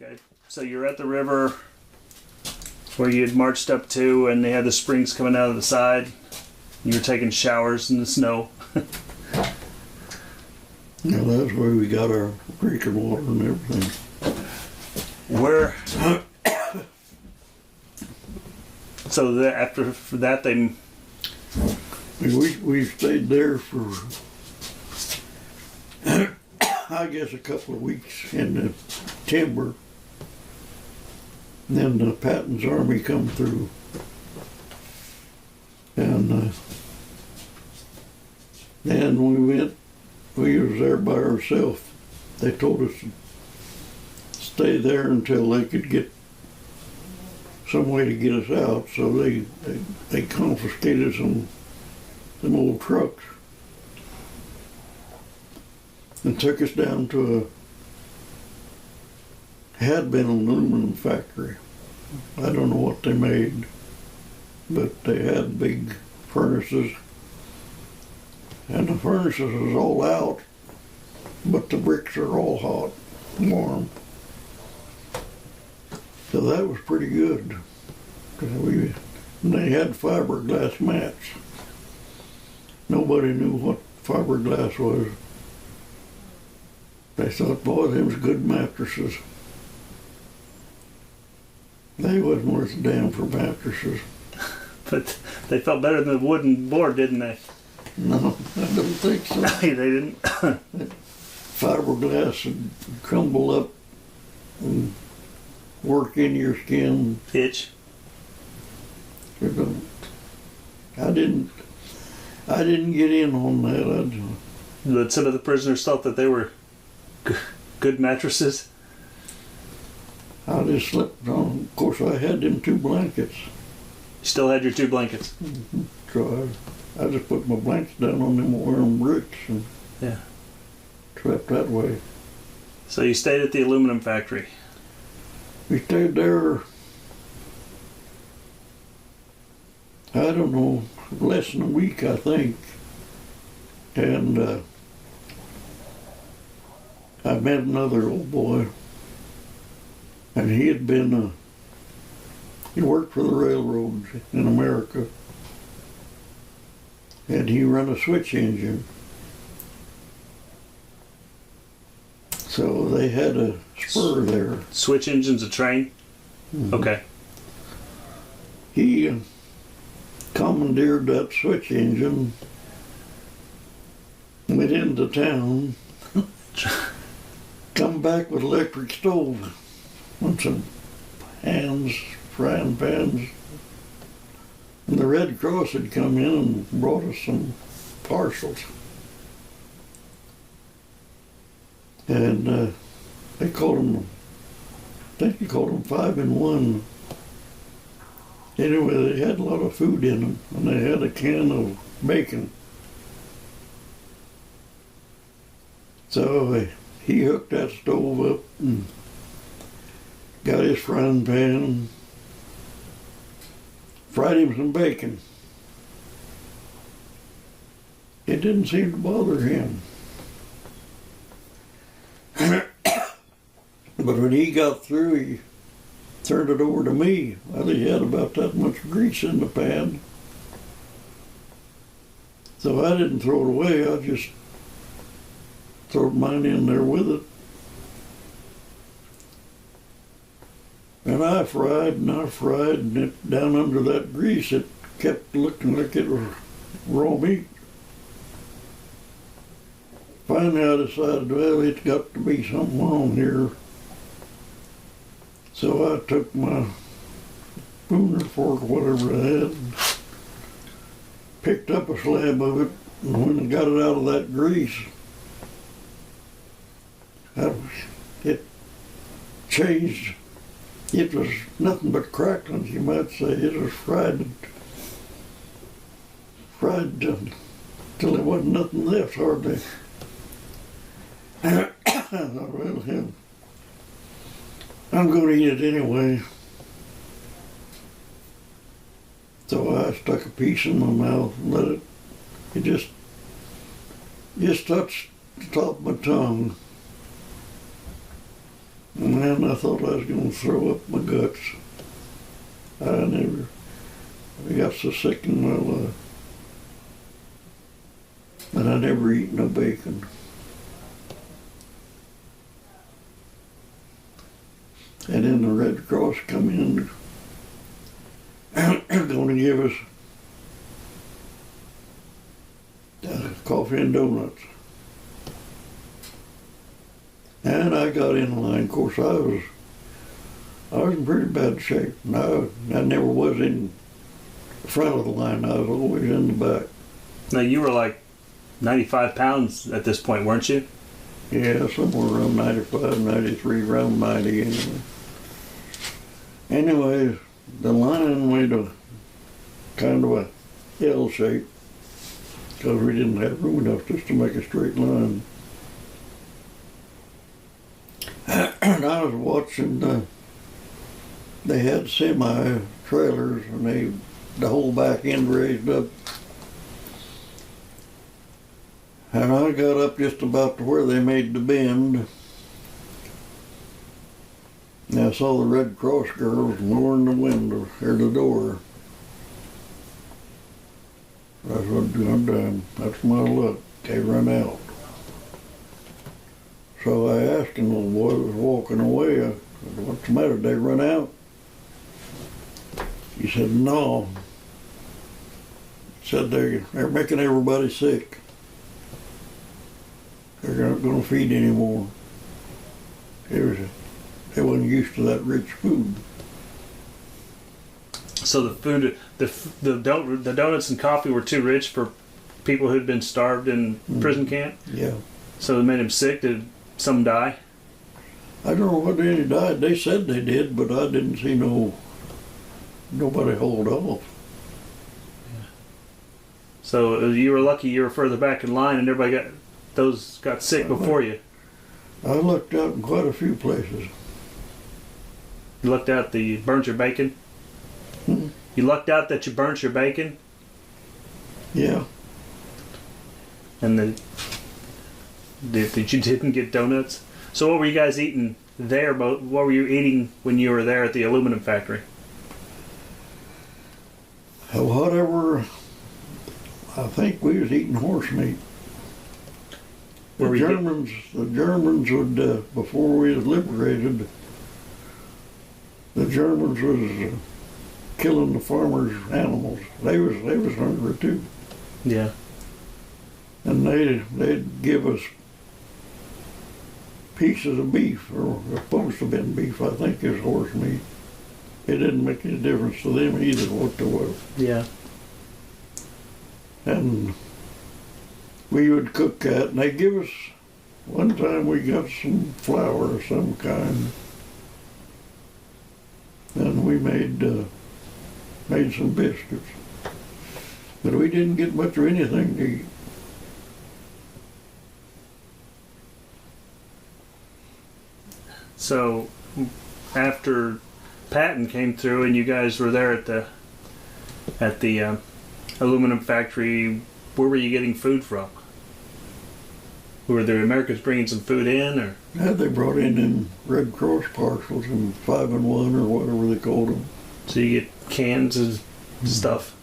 Okay, so you're at the river where you had marched up to, and they had the springs coming out of the side. You were taking showers in the snow. Yeah, that's where we got our drinking water and everything. Where? So after that, they. We stayed there for, I guess, a couple of weeks in the timber. And then the Patton's army come through, and then we was there by ourselves. They told us to stay there until they could get some way to get us out. So they confiscated some old trucks and took us down to had been an aluminum factory. I don't know what they made, but they had big furnaces, and the furnaces was all out, but the bricks are all hot, warm. So that was pretty good. And they had fiberglass mats. Nobody knew what fiberglass was. They thought, boy, them was good mattresses. They wasn't worth a damn for mattresses. But they felt better than the wooden board, didn't they? No, I don't think so. They didn't. Fiberglass would crumble up and work in your skin. Itch. I didn't get in on that. But some of the prisoners thought that they were good mattresses. I just slept on. Of course, I had them 2 blankets. You still had your 2 blankets. Mm-hmm. So I just put my blankets down on them warm bricks and slept that way. So you stayed at the aluminum factory. We stayed there, I don't know, less than a week, I think. And I met another old boy, and he had been, he worked for the railroads in America, and he run a switch engine. So they had a spur there. Switch engine's a train? Mm-hmm. Okay. He commandeered that switch engine, went into town, come back with electric stove and some pans, frying pans. And the Red Cross had come in and brought us some parcels. And they called them, I think they called them 5-in-1. Anyway, they had a lot of food in them, and they had a can of bacon. So he hooked that stove up and got his frying pan, fried him some bacon. It didn't seem to bother him. But when he got through, he turned it over to me. Well, he had about that much grease in the pan. So I didn't throw it away, I just threw mine in there with it. And I fried, and it, down under that grease, it kept looking like it was raw meat. Finally I decided, well, it's got to be something wrong here. So I took my spoon or fork, whatever I had, and picked up a slab of it, and when I got it out of that grease, it changed. It was nothing but crackling, you might say. It was fried till there wasn't nothing left, hardly. I thought, well, I'm going to eat it anyway. So I stuck a piece in my mouth and let it just touched the top of my tongue. And Man, I thought I was going to throw up my guts. I got so sick in my life. But I never eat no bacon. And then the Red Cross come in, going to give us coffee and donuts. And I got in line. Of course, I was in pretty bad shape. I never was in the front of the line. I was always in the back. Now, you were like 95 pounds at this point, weren't you? Yeah, somewhere around 95, 93, around 90 anyway. Anyway, the line made a kind of a L shape because we didn't have room enough just to make a straight line. And I was watching, they had semi-trailers and the whole back end raised up. And I got up just about to where they made the bend. And I saw the Red Cross girls lowering the window, or the door. I said, I'm done. That's my luck. They run out. So I asked him, the boy was walking away, I said, what's the matter, did they run out? He said, no. He said, they're making everybody sick. They're not going to feed anymore. They wasn't used to that rich food. So the food, the donuts and coffee were too rich for people who'd been starved in prison camp? Yeah. So it made them sick? Did some die? I don't know whether any died. They said they did, but I didn't see nobody hold off. Yeah. So you were lucky you were further back in line and everybody got sick before you. I looked out in quite a few places. You lucked out that you burnt your bacon? You lucked out that you burnt your bacon? Yeah. And that you didn't get donuts? So what were you guys eating there? What were you eating when you were there at the aluminum factory? Whatever. I think we was eating horse meat. The Germans would, before we was liberated, the Germans was killing the farmers' animals. They was hungry too. Yeah. And they'd give us pieces of beef, or supposed to have been beef, I think is horse meat. It didn't make any difference to them either what they were. Yeah. And we would cook that, and they give us, one time we got some flour of some kind, and we made some biscuits. But we didn't get much of anything to eat. So after Patton came through and you guys were there at the aluminum factory, where were you getting food from? Were the Americans bringing some food in, or? Yeah, they brought in Red Cross parcels and 5-in-1 or whatever they called them. So you get cans of stuff.